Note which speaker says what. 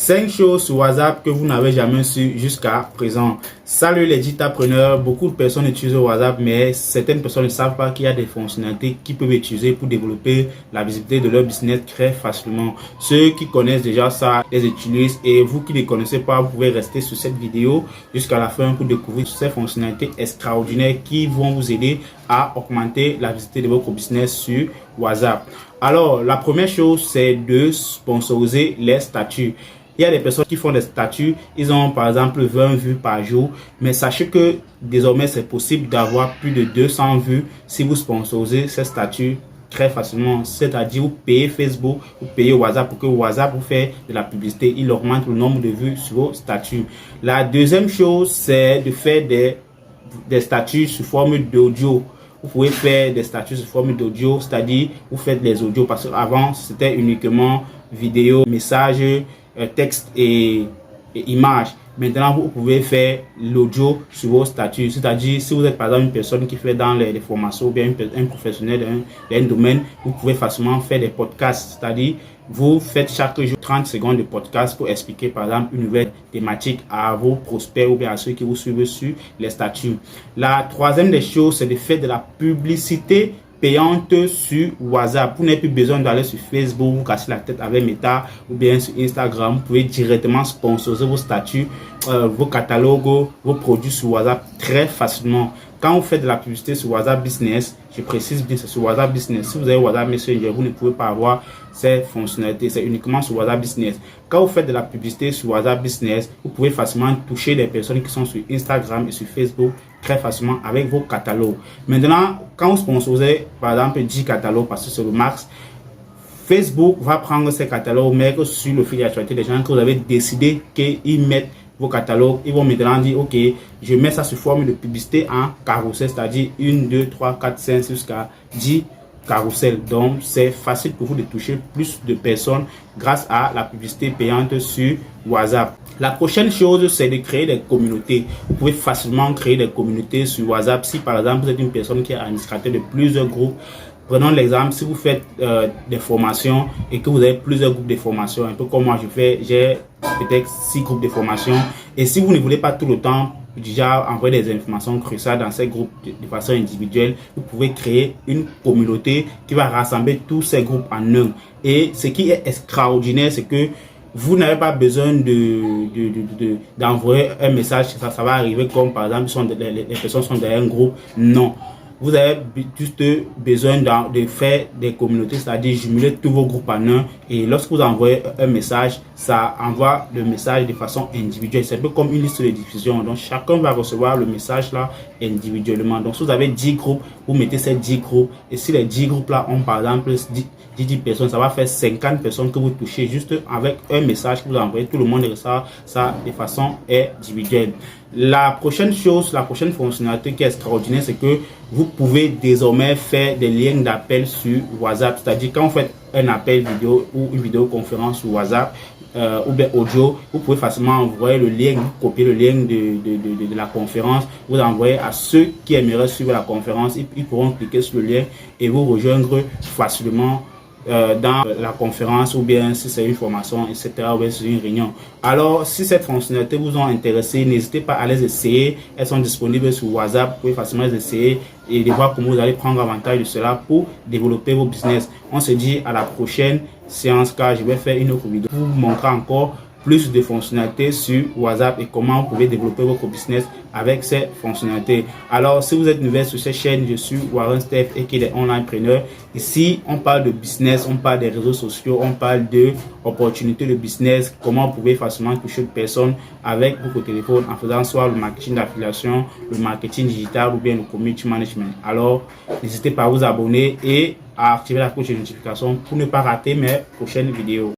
Speaker 1: 5 choses sur WhatsApp que vous n'avez jamais su jusqu'à présent. Salut les digitapreneurs, beaucoup de personnes utilisent WhatsApp, mais certaines personnes ne savent pas qu'il y a des fonctionnalités qu'ils peuvent utiliser pour développer la visibilité de leur business très facilement. Ceux qui connaissent déjà ça les utilisent, et vous qui ne les connaissez pas, vous pouvez rester sur cette vidéo jusqu'à la fin pour découvrir ces fonctionnalités extraordinaires qui vont vous aider à augmenter la visibilité de votre business sur WhatsApp. Alors, la première chose, c'est de sponsoriser les statuts. Il y a des personnes qui font des statuts, ils ont par exemple 20 vues par jour, mais sachez que désormais c'est possible d'avoir plus de 200 vues si vous sponsorisez ces statuts très facilement. C'est-à-dire vous payez Facebook, vous payez WhatsApp pour que WhatsApp vous fait de la publicité, il augmente le nombre de vues sur vos statuts. La deuxième chose, c'est de faire des statuts sous forme d'audio. Vous pouvez faire des statuts sous forme d'audio, c'est-à-dire vous faites les audios, parce qu'avant c'était uniquement vidéo, message, texte et images. Maintenant, vous pouvez faire l'audio sur vos statuts. C'est-à-dire, si vous êtes par exemple une personne qui fait dans les formations ou bien un professionnel d'un domaine, vous pouvez facilement faire des podcasts. C'est-à-dire, vous faites chaque jour 30 secondes de podcast pour expliquer par exemple une nouvelle thématique à vos prospects ou bien à ceux qui vous suivent sur les statuts. La troisième des choses, c'est de faire de la publicité payante sur WhatsApp. Vous n'avez plus besoin d'aller sur Facebook, vous casser la tête avec Meta ou bien sur Instagram. Vous pouvez directement sponsoriser vos statuts, vos catalogues, vos produits sur WhatsApp très facilement. Quand vous faites de la publicité sur WhatsApp Business, je précise bien, c'est sur WhatsApp Business. Si vous avez WhatsApp Messenger, vous ne pouvez pas avoir ces fonctionnalités. C'est uniquement sur WhatsApp Business. Quand vous faites de la publicité sur WhatsApp Business, vous pouvez facilement toucher des personnes qui sont sur Instagram et sur Facebook très facilement avec vos catalogues. Maintenant, quand vous sponsorisez par exemple 10 catalogues, parce que c'est le max, Facebook va prendre ces catalogues, mettre sur le fil d'actualité des gens que vous avez décidé qu'ils mettent vos catalogues. Ils vont maintenant dire ok, je mets ça sous forme de publicité en carrousel, c'est-à-dire 1, 2, 3, 4, 5 jusqu'à 10 carrousel. Donc c'est facile pour vous de toucher plus de personnes grâce à la publicité payante sur WhatsApp. La prochaine chose, c'est de créer des communautés. Vous pouvez facilement créer des communautés sur WhatsApp. Si par exemple vous êtes une personne qui est administrateur de plusieurs groupes, prenons l'exemple, si vous faites des formations et que vous avez plusieurs groupes de formation, un peu comme moi je fais, j'ai peut-être 6 groupes de formation, et si vous ne voulez pas tout le temps déjà envoyer des informations cruciales dans ces groupes de façon individuelle, vous pouvez créer une communauté qui va rassembler tous ces groupes en un. Et ce qui est extraordinaire, c'est que vous n'avez pas besoin d'envoyer un message, ça va arriver comme par exemple les personnes sont dans un groupe. Non. Vous avez juste besoin de faire des communautés, c'est-à-dire jumeler tous vos groupes en un, et lorsque vous envoyez un message, ça envoie le message de façon individuelle. C'est un peu comme une liste de diffusion, donc chacun va recevoir le message là individuellement. Donc si vous avez 10 groupes, vous mettez ces 10 groupes, et si les 10 groupes là ont par exemple 10 personnes, ça va faire 50 personnes que vous touchez juste avec un message que vous envoyez. Tout le monde reçoit ça de façon individuelle. La prochaine chose, la prochaine fonctionnalité qui est extraordinaire, c'est que vous pouvez désormais faire des liens d'appel sur WhatsApp. C'est-à-dire quand vous faites un appel vidéo ou une vidéoconférence sur WhatsApp ou bien audio, vous pouvez facilement envoyer le lien, copier le lien de la conférence, vous envoyez à ceux qui aimeraient suivre la conférence, ils pourront cliquer sur le lien et vous rejoindre facilement dans la conférence, ou bien si c'est une formation, etc., ou bien c'est une réunion. Alors, si ces fonctionnalités vous ont intéressé, n'hésitez pas à les essayer. Elles sont disponibles sur WhatsApp. Vous pouvez facilement les essayer et de voir comment vous allez prendre avantage de cela pour développer vos business. On se dit à la prochaine séance, car je vais faire une autre vidéo pour vous montrer encore plus de fonctionnalités sur WhatsApp et comment vous pouvez développer votre business avec ces fonctionnalités. Alors, si vous êtes nouvelle sur cette chaîne, je suis Warren Steph et qui est onlinepreneur. Ici, on parle de business, on parle des réseaux sociaux, on parle de opportunités de business, comment vous pouvez facilement toucher de personnes avec votre téléphone en faisant soit le marketing d'affiliation, le marketing digital ou bien le community management. Alors, n'hésitez pas à vous abonner et à activer la cloche de notification pour ne pas rater mes prochaines vidéos.